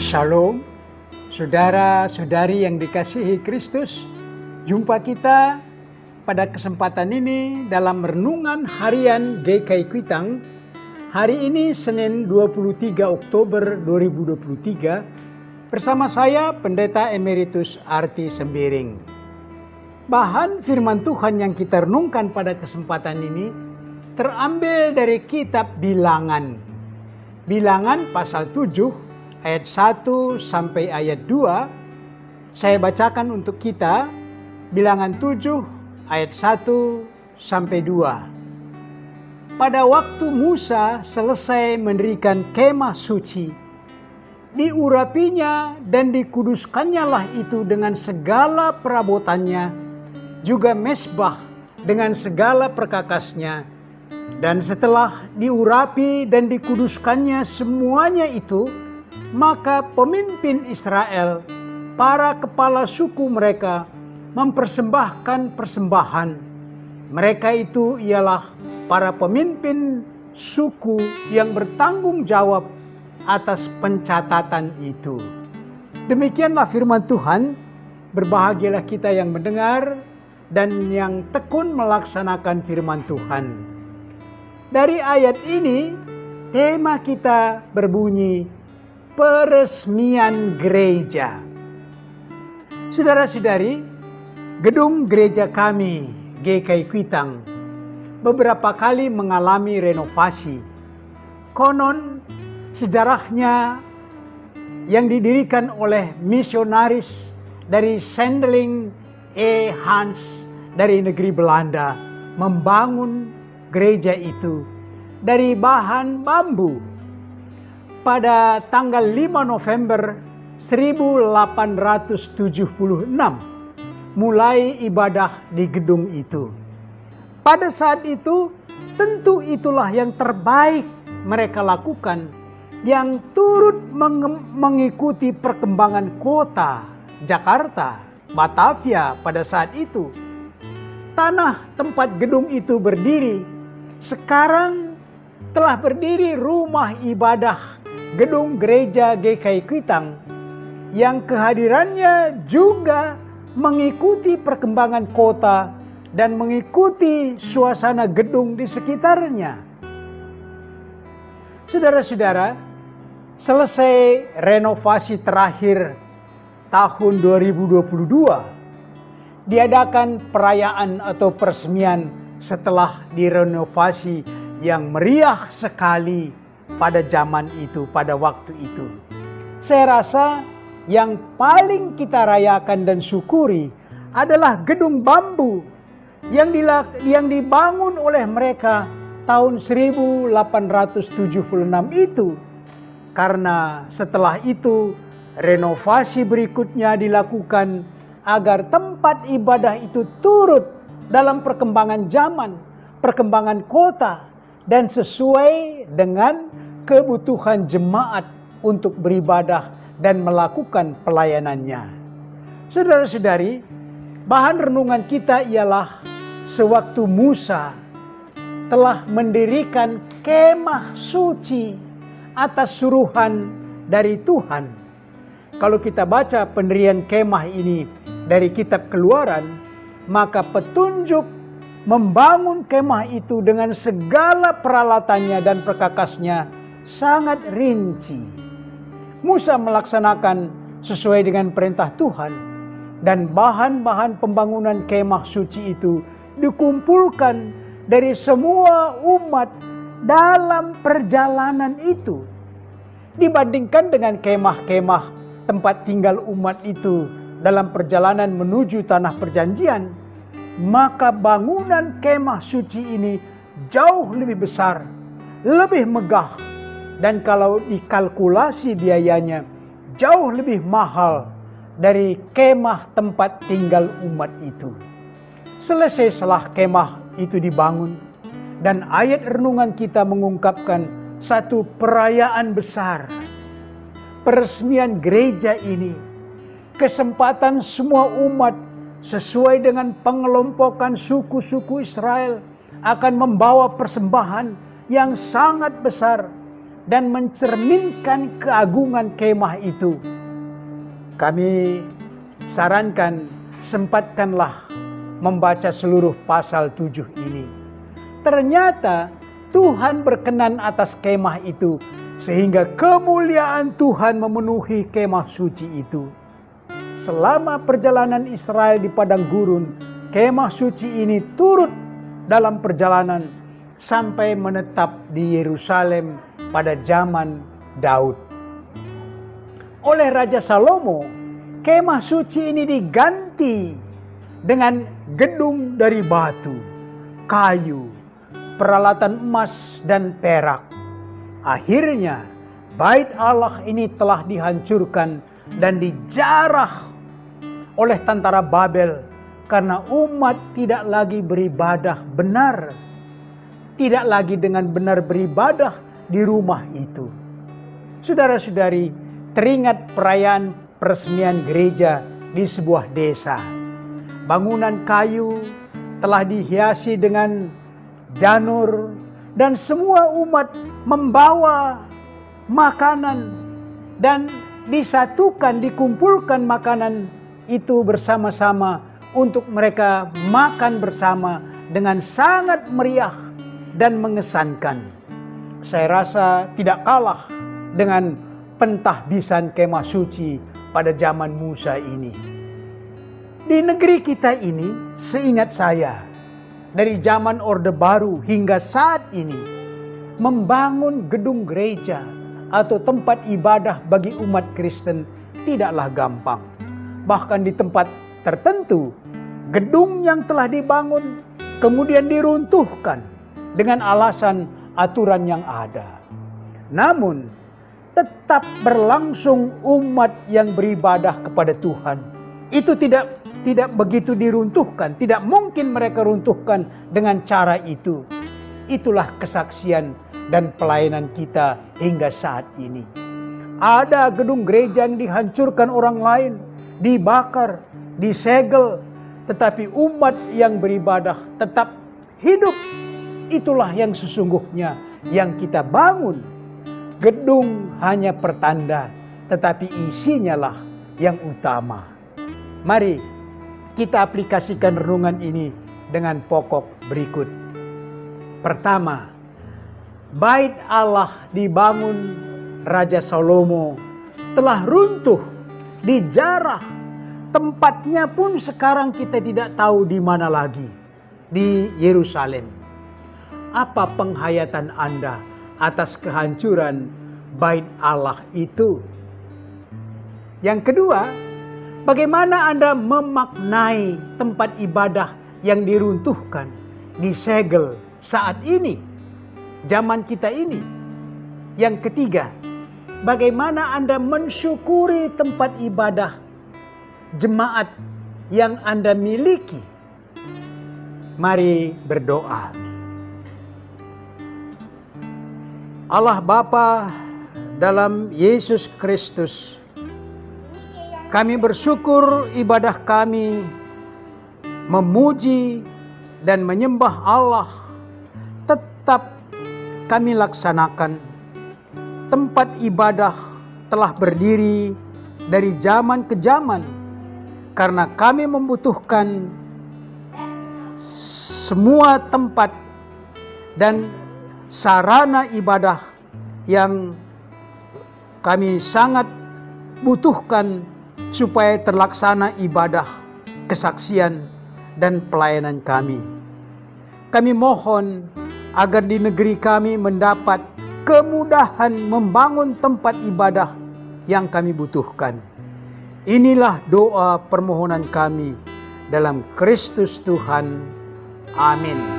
Shalom, saudara-saudari yang dikasihi Kristus. Jumpa kita pada kesempatan ini dalam renungan harian GKI Kuitang. Hari ini Senin 23 Oktober 2023 bersama saya Pendeta Emeritus Arti Sembiring. Bahan firman Tuhan yang kita renungkan pada kesempatan ini terambil dari kitab Bilangan. Bilangan pasal 7 ayat 1 sampai ayat 2. Saya bacakan untuk kita Bilangan 7 ayat 1 sampai 2. Pada waktu Musa selesai mendirikan kemah suci, diurapinya dan dikuduskannya lah itu dengan segala perabotannya, juga mesbah dengan segala perkakasnya. Dan setelah diurapi dan dikuduskannya semuanya itu, maka pemimpin Israel, para kepala suku mereka, mempersembahkan persembahan. Mereka itu ialah para pemimpin suku yang bertanggung jawab atas pencatatan itu. Demikianlah firman Tuhan. Berbahagialah kita yang mendengar dan yang tekun melaksanakan firman Tuhan. Dari ayat ini, tema kita berbunyi peresmian gereja. Saudara-saudari, gedung gereja kami, GKI Kuitang, beberapa kali mengalami renovasi. Konon sejarahnya yang didirikan oleh misionaris dari Sandeling E. Hans dari negeri Belanda membangun gereja itu dari bahan bambu. Pada tanggal 5 November 1876 mulai ibadah di gedung itu. Pada saat itu tentu itulah yang terbaik mereka lakukan, yang turut mengikuti perkembangan kota Jakarta, Batavia pada saat itu. Tanah tempat gedung itu berdiri sekarang telah berdiri rumah ibadah gedung gereja GKI Kuitang, yang kehadirannya juga mengikuti perkembangan kota dan mengikuti suasana gedung di sekitarnya. Saudara-saudara, selesai renovasi terakhir tahun 2022, diadakan perayaan atau peresmian setelah direnovasi yang meriah sekali pada zaman itu, pada waktu itu. Saya rasa yang paling kita rayakan dan syukuri adalah gedung bambu yang dibangun oleh mereka tahun 1876 itu. Karena setelah itu renovasi berikutnya dilakukan agar tempat ibadah itu turut dalam perkembangan zaman, perkembangan kota, dan sesuai dengan kebutuhan jemaat untuk beribadah dan melakukan pelayanannya. Saudara-saudari, bahan renungan kita ialah sewaktu Musa telah mendirikan kemah suci atas suruhan dari Tuhan. Kalau kita baca pendirian kemah ini dari kitab Keluaran, maka petunjuk membangun kemah itu dengan segala peralatannya dan perkakasnya sangat rinci. Musa melaksanakan sesuai dengan perintah Tuhan, dan bahan-bahan pembangunan kemah suci itu dikumpulkan dari semua umat dalam perjalanan itu. Dibandingkan dengan kemah-kemah tempat tinggal umat itu dalam perjalanan menuju tanah perjanjian, maka bangunan kemah suci ini jauh lebih besar, lebih megah, dan kalau dikalkulasi biayanya jauh lebih mahal dari kemah tempat tinggal umat itu. Selesai setelah kemah itu dibangun, dan ayat renungan kita mengungkapkan satu perayaan besar, peresmian gereja ini, kesempatan semua umat sesuai dengan pengelompokan suku-suku Israel akan membawa persembahan yang sangat besar dan mencerminkan keagungan kemah itu. Kami sarankan, sempatkanlah membaca seluruh pasal 7 ini. Ternyata Tuhan berkenan atas kemah itu, sehingga kemuliaan Tuhan memenuhi kemah suci itu. Selama perjalanan Israel di padang gurun, kemah suci ini turut dalam perjalanan sampai menetap di Yerusalem pada zaman Daud. Oleh Raja Salomo, kemah suci ini diganti dengan gedung dari batu, kayu, peralatan emas dan perak. Akhirnya bait Allah ini telah dihancurkan dan dijarah oleh tentara Babel karena umat tidak lagi beribadah benar. Tidak lagi dengan benar beribadah di rumah itu. Saudara-saudari, teringat perayaan peresmian gereja di sebuah desa. Bangunan kayu telah dihiasi dengan janur dan semua umat membawa makanan dan disatukan, dikumpulkan makanan itu bersama-sama untuk mereka makan bersama dengan sangat meriah dan mengesankan. Saya rasa tidak kalah dengan pentahbisan kemah suci pada zaman Musa ini. Di negeri kita ini, seingat saya, dari zaman Orde Baru hingga saat ini, membangun gedung gereja atau tempat ibadah bagi umat Kristen tidaklah gampang. Bahkan di tempat tertentu, gedung yang telah dibangun kemudian diruntuhkan dengan alasan aturan yang ada. Namun, tetap berlangsung umat yang beribadah kepada Tuhan. Itu tidak begitu diruntuhkan. Tidak mungkin mereka runtuhkan dengan cara itu. Itulah kesaksian dan pelayanan kita hingga saat ini. Ada gedung gereja yang dihancurkan orang lain, dibakar, disegel, tetapi umat yang beribadah tetap hidup. Itulah yang sesungguhnya yang kita bangun. Gedung hanya pertanda, tetapi isinya lah yang utama. Mari kita aplikasikan renungan ini dengan pokok berikut. Pertama, bait Allah dibangun Raja Salomo telah runtuh, dijarah. Tempatnya pun sekarang kita tidak tahu di mana lagi. Di Yerusalem. Apa penghayatan Anda atas kehancuran bait Allah itu? Yang kedua, bagaimana Anda memaknai tempat ibadah yang diruntuhkan, disegel saat ini, zaman kita ini? Yang ketiga, bagaimana Anda mensyukuri tempat ibadah jemaat yang Anda miliki? Mari berdoa. Allah Bapa dalam Yesus Kristus, kami bersyukur ibadah kami memuji dan menyembah Allah tetap kami laksanakan. Tempat ibadah telah berdiri dari zaman ke zaman karena kami membutuhkan semua tempat dan sarana ibadah yang kami sangat butuhkan supaya terlaksana ibadah, kesaksian, dan pelayanan kami. Kami mohon agar di negeri kami mendapat kemudahan membangun tempat ibadah yang kami butuhkan. Inilah doa permohonan kami dalam Kristus Tuhan. Amin.